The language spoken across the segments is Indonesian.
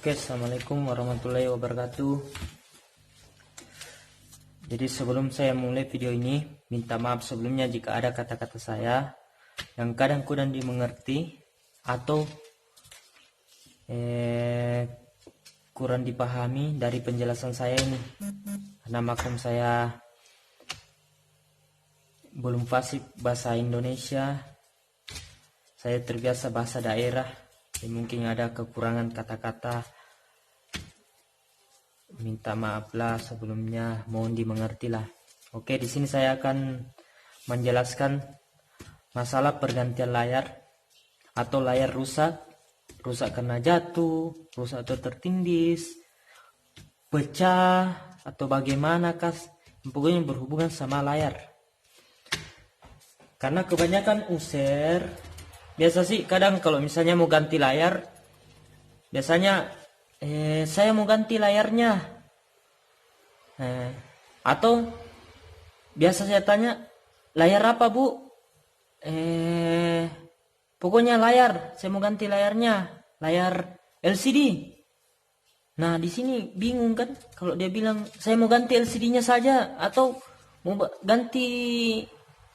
Oke, assalamualaikum warahmatullahi wabarakatuh. Jadi sebelum saya mulai video ini, minta maaf sebelumnya jika ada kata-kata saya yang kadang kurang dimengerti atau kurang dipahami dari penjelasan saya ini. Karena maklum saya belum fasih bahasa Indonesia, saya terbiasa bahasa daerah, mungkin ada kekurangan kata-kata. Minta maaf lah sebelumnya, mohon dimengerti lah. Oke, di sini saya akan menjelaskan masalah pergantian layar atau layar rusak karena jatuh, rusak atau tertindis, pecah atau bagaimana pokoknya berhubungan sama layar. Karena kebanyakan user biasa sih kadang kalau misalnya mau ganti layar, biasanya saya mau ganti layarnya, atau biasa saya tanya, layar apa bu? Pokoknya layar, saya mau ganti layarnya, layar LCD. Nah di sini bingung kan, kalau dia bilang saya mau ganti LCD-nya saja atau mau ganti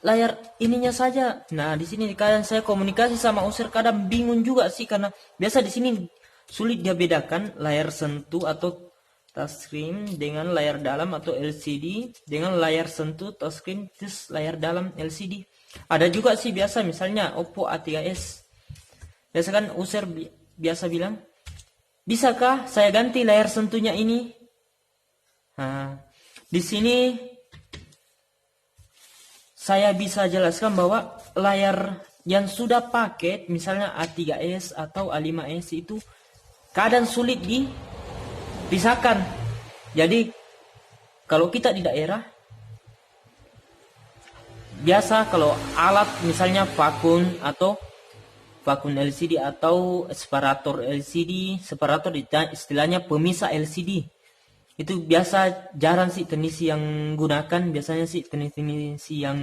layar ininya saja. Nah di sini kadang saya komunikasi sama user kadang bingung juga sih, karena biasa di sini sulit dia bedakan layar sentuh atau touchscreen dengan layar dalam atau LCD dengan layar sentuh touchscreen terus layar dalam LCD. Ada juga sih biasa misalnya Oppo A3s. Biasa kan user biasa bilang, bisakah saya ganti layar sentuhnya ini? Nah, di sini saya bisa jelaskan bahwa layar yang sudah paket misalnya A3s atau A5s itu kadang sulit dipisahkan. Jadi kalau kita di daerah, biasa kalau alat misalnya vakum LCD atau separator LCD, separator istilahnya pemisah LCD, itu biasa jarang sih teknisi yang gunakan. Biasanya sih teknisi yang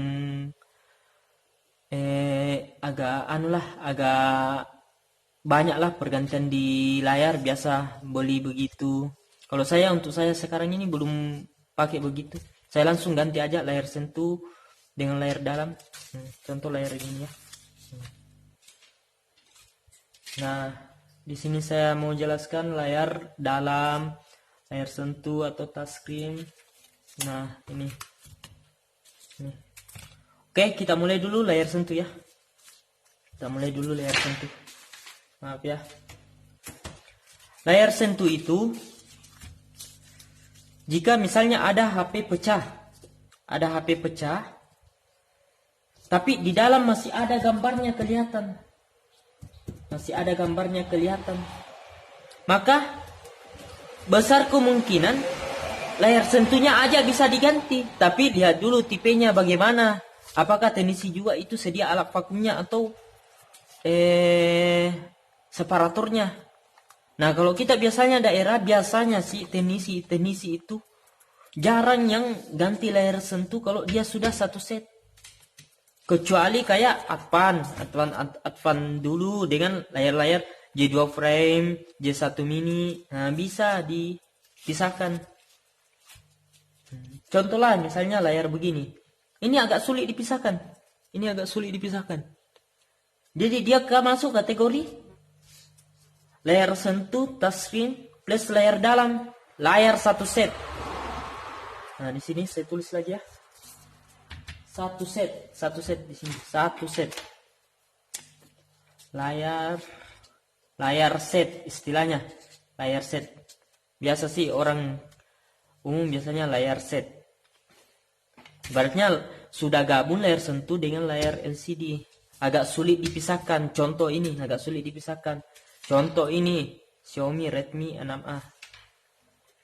agak banyak lah pergantian di layar, biasa beli begitu. Kalau saya, untuk saya sekarang ini belum pakai begitu. Saya langsung ganti aja layar sentuh dengan layar dalam. Contoh layar ini ya. Nah, di sini saya mau jelaskan layar dalam, layar sentuh atau touchscreen. Nah, ini. Oke, kita mulai dulu layar sentuh ya. Kita mulai dulu layar sentuh. Maaf ya. Layar sentuh itu jika misalnya ada HP pecah, tapi di dalam masih ada gambarnya kelihatan, maka besar kemungkinan layar sentuhnya aja bisa diganti. Tapi lihat dulu tipenya bagaimana, apakah teknisi juga itu sedia alat vakumnya atau separatornya. Nah kalau kita biasanya daerah, biasanya sih teknisi itu jarang yang ganti layar sentuh kalau dia sudah satu set. Kecuali kayak Advan dulu dengan layar-layar J2 frame, J1 mini, nah bisa dipisahkan. Contoh lah misalnya layar begini, ini agak sulit dipisahkan. Jadi dia masuk kategori layar sentuh touchscreen plus layar dalam, layar satu set. Nah di sini saya tulis lagi ya, satu set di sini, satu set layar set istilahnya, layar set. Biasa sih orang umum biasanya layar set. Ibaratnya sudah gabung layar sentuh dengan layar LCD, agak sulit dipisahkan. Contoh ini agak sulit dipisahkan. Contoh ini Xiaomi Redmi 6A.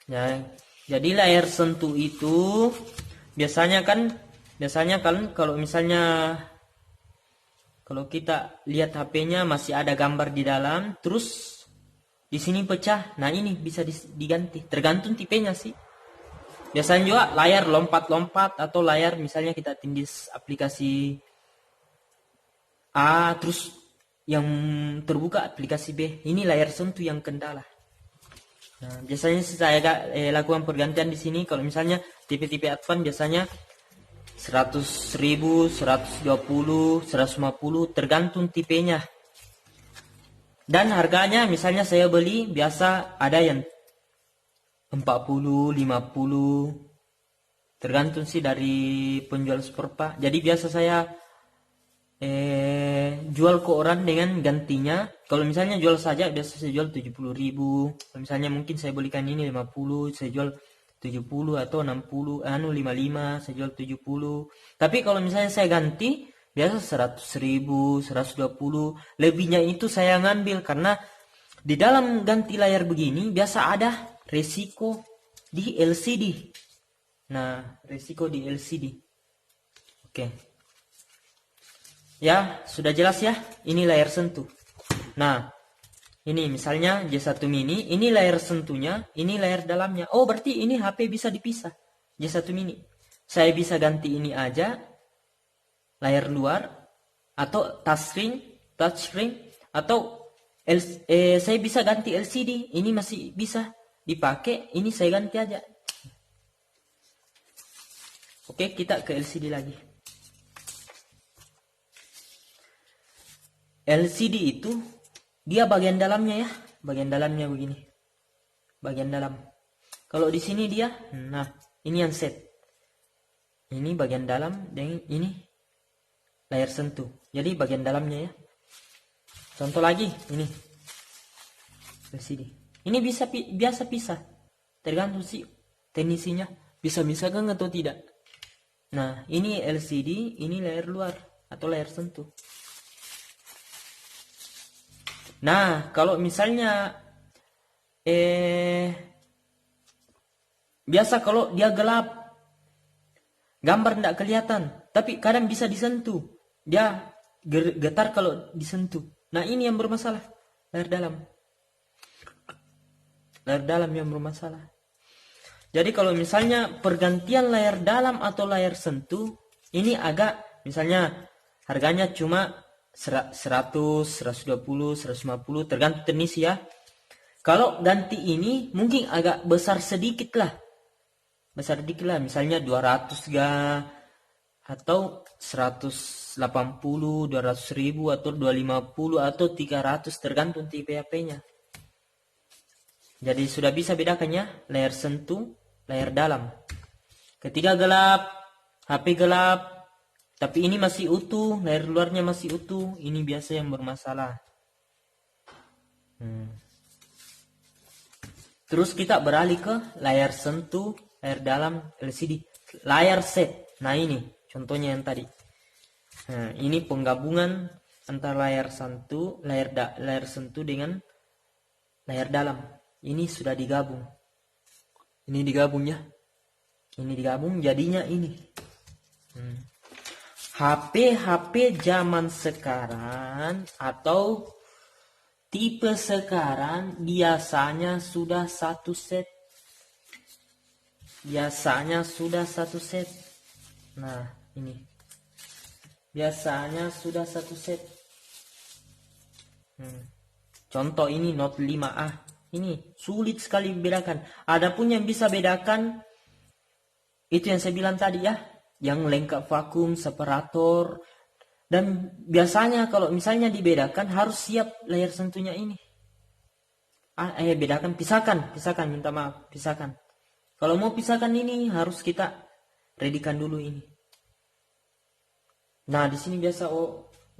Ya, jadi layar sentuh itu biasanya kan kalau misalnya kalau kita lihat HP-nya masih ada gambar di dalam, terus di sini pecah. Nah, ini bisa diganti. Tergantung tipenya sih. Biasanya juga layar lompat-lompat atau layar misalnya kita tindis aplikasi A terus yang terbuka aplikasi B, ini layar sentuh yang kendala. Nah, biasanya sih saya lakukan pergantian di sini. Kalau misalnya tipe-tipe advance biasanya 100.000, 120, 150 tergantung tipenya. Dan harganya misalnya saya beli biasa ada yang 40, 50, tergantung sih dari penjual sport. Jadi biasa saya jual ke orang dengan gantinya. Kalau misalnya jual saja biasa saya jual 70.000. Kalau misalnya mungkin saya belikan ini 50, saya jual 70 atau 60, 55, saya jual 70. Tapi kalau misalnya saya ganti biasa 100.000, 120. Lebihnya itu saya ngambil karena di dalam ganti layar begini biasa ada resiko di LCD. Nah, resiko di LCD. Oke. Ya, sudah jelas ya. Ini layar sentuh. Nah, ini misalnya J1 mini, ini layar sentuhnya, ini layar dalamnya. Oh, berarti ini HP bisa dipisah. J1 mini. Saya bisa ganti ini aja, layar luar, atau touchscreen, atau saya bisa ganti LCD. Ini masih bisa dipakai, ini saya ganti aja. Oke, kita ke LCD lagi. LCD itu dia bagian dalamnya ya, bagian dalamnya begini, bagian dalam. Kalau di sini dia, nah ini yang set, ini bagian dalam dan ini layar sentuh. Jadi bagian dalamnya ya. Contoh lagi ini LCD. Ini bisa biasa pisah, tergantung sih teknisinya bisa misalkan atau tidak. Nah ini LCD, ini layar luar atau layar sentuh. Nah, kalau misalnya biasa kalau dia gelap, gambar tidak kelihatan, tapi kadang bisa disentuh. Dia getar kalau disentuh. Nah, ini yang bermasalah, layar dalam. Layar dalam yang bermasalah. Jadi kalau misalnya pergantian layar dalam atau layar sentuh, ini agak misalnya harganya cuma 100, 120, 150 tergantung teknisi ya. Kalau ganti ini mungkin agak besar sedikit lah. Besar sedikit lah, misalnya 200 ga atau 180, 200.000 atau 250 atau 300 tergantung tipe HP-nya. Jadi sudah bisa bedakannya layar sentuh, layar dalam. Ketika gelap, HP gelap, tapi ini masih utuh, layar luarnya masih utuh. Ini biasa yang bermasalah. Terus kita beralih ke layar sentuh, layar dalam LCD, layar set. Nah ini contohnya yang tadi. Nah ini penggabungan antara layar sentuh, layar sentuh dengan layar dalam. Ini sudah digabung. Ini digabungnya. Ini digabung jadinya ini. HP zaman sekarang atau tipe sekarang biasanya sudah satu set. Biasanya sudah satu set. Nah, ini. Biasanya sudah satu set. Contoh ini Note 5A. Ini sulit sekali membedakan. Adapun yang bisa bedakan itu yang saya bilang tadi ya. Yang lengkap vakum, separator. Dan biasanya kalau misalnya dibedakan harus siap layar sentuhnya ini. Bedakan, pisahkan, minta maaf, pisahkan. Kalau mau pisahkan ini harus kita readykan dulu ini. Nah, di sini biasa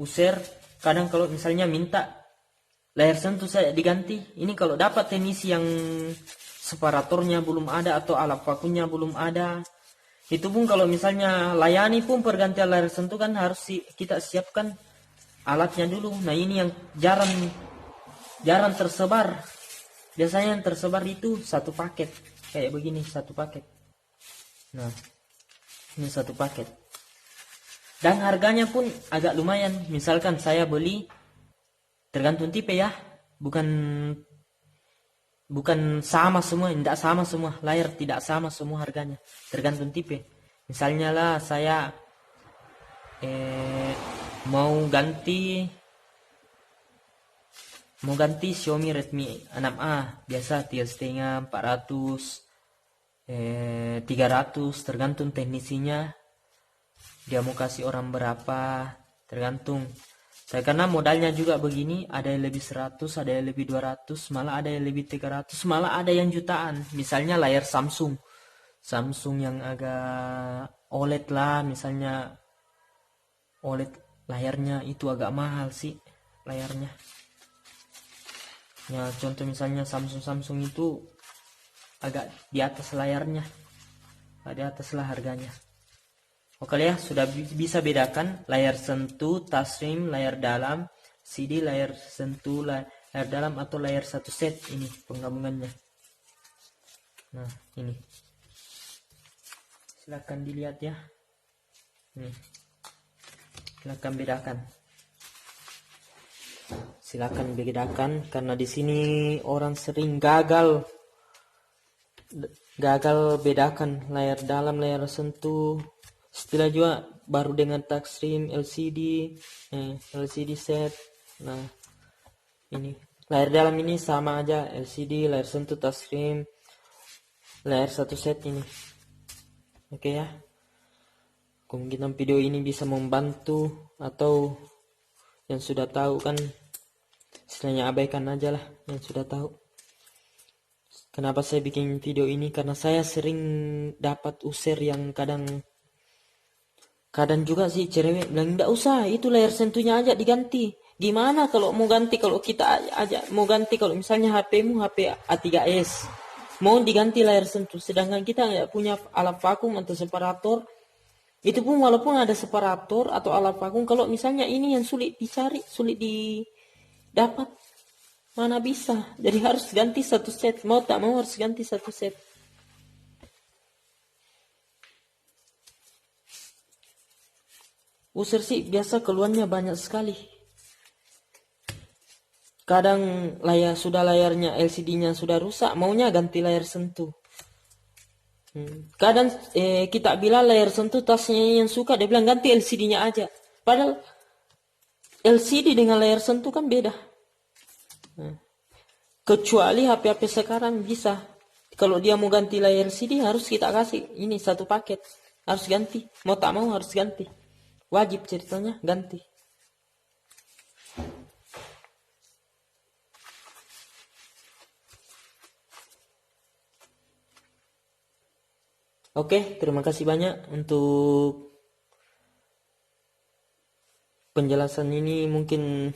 user kadang kalau misalnya minta layar sentuh saya diganti. Ini kalau dapat teknisi yang separatornya belum ada atau alat vakumnya belum ada. Itu pun kalau misalnya layani pun pergantian layar sentuh kan harus kita siapkan alatnya dulu. Nah ini yang jarang tersebar. Biasanya yang tersebar itu satu paket. Kayak begini satu paket. Nah ini satu paket. Dan harganya pun agak lumayan. Misalkan saya beli tergantung tipe ya. Bukan sama semua, tidak sama semua layar, tidak sama semua harganya, tergantung tipe. Misalnya lah saya mau ganti Xiaomi Redmi 6A biasa 3,5, 400, 300, tergantung teknisinya dia mau kasih orang berapa, tergantung. Saya karena modalnya juga begini, ada yang lebih 100, ada yang lebih 200, malah ada yang lebih 300, malah ada yang jutaan. Misalnya layar Samsung yang agak OLED lah, misalnya OLED layarnya itu agak mahal sih layarnya. Ya contoh misalnya Samsung itu agak di atas layarnya, di atas lah harganya. Oke ya, sudah bisa bedakan layar sentuh, touchscreen, layar dalam, CD, layar sentuh, layar dalam atau layar satu set. Ini penggabungannya. Nah ini, silahkan dilihat ya. Nih, silahkan bedakan. Silakan bedakan karena di sini orang sering gagal bedakan layar dalam, layar sentuh. Setelah juga baru dengan touchscreen, LCD set. Nah ini layar dalam ini sama aja, LCD, layar sentuh, touchscreen, layar satu set ini. Oke ya, kemungkinan video ini bisa membantu, atau yang sudah tahu kan istilahnya abaikan aja lah yang sudah tahu. Kenapa saya bikin video ini? Karena saya sering dapat user yang kadang juga sih cewek bilang enggak usah, itu layar sentuhnya aja diganti. Gimana kalau mau ganti, kalau kita aja mau ganti, kalau misalnya HP-mu HP A3s mau diganti layar sentuh, sedangkan kita nggak punya alat vakum atau separator. Itu pun walaupun ada separator atau alat vakum, kalau misalnya ini yang sulit dicari, sulit didapat, mana bisa. Jadi harus ganti satu set, mau tak mau harus ganti satu set. User sih biasa keluhannya banyak sekali. Kadang layarnya LCD-nya sudah rusak, maunya ganti layar sentuh. Kadang kita bilang layar sentuh tasnya yang suka, dia bilang ganti LCD-nya aja. Padahal LCD dengan layar sentuh kan beda. Kecuali HP-HP sekarang bisa. Kalau dia mau ganti layar LCD harus kita kasih ini satu paket. Harus ganti. Mau tak mau harus ganti. Wajib ceritanya ganti. Oke, terima kasih banyak untuk penjelasan ini. Mungkin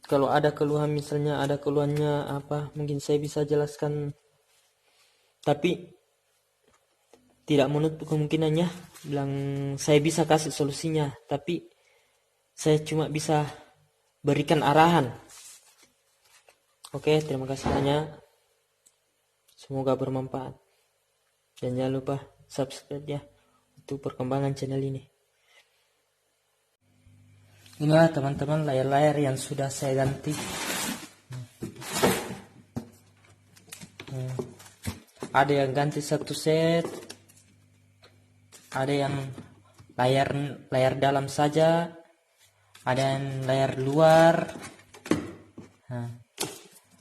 kalau ada keluhan, misalnya ada keluhannya apa, mungkin saya bisa jelaskan. Tapi tidak menutup kemungkinannya bilang saya bisa kasih solusinya, tapi saya cuma bisa berikan arahan. Oke, terima kasih banyak. Semoga bermanfaat. Dan jangan lupa subscribe ya untuk perkembangan channel ini. Inilah teman-teman layar-layar yang sudah saya ganti. Ada yang ganti satu set, ada yang layar dalam saja, ada yang layar luar.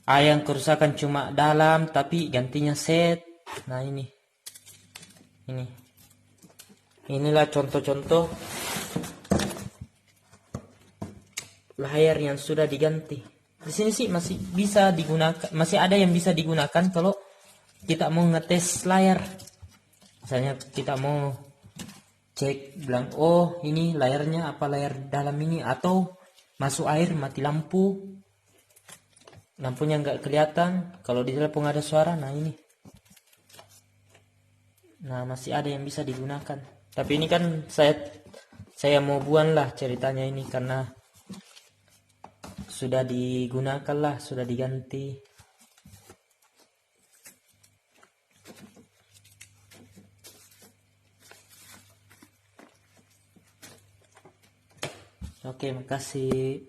Ada yang kerusakan cuma dalam tapi gantinya set. Nah inilah contoh-contoh layar yang sudah diganti. Di sini sih masih bisa digunakan, masih ada yang bisa digunakan kalau kita mau ngetes layar. Misalnya kita mau cek bilang, oh ini layarnya apa layar dalam ini, atau masuk air mati lampu, lampunya nggak kelihatan, kalau di telepon ada suara. Nah ini, nah masih ada yang bisa digunakan. Tapi ini kan saya mau buang lah ceritanya ini, karena sudah digunakan lah, sudah diganti. Oke, makasih.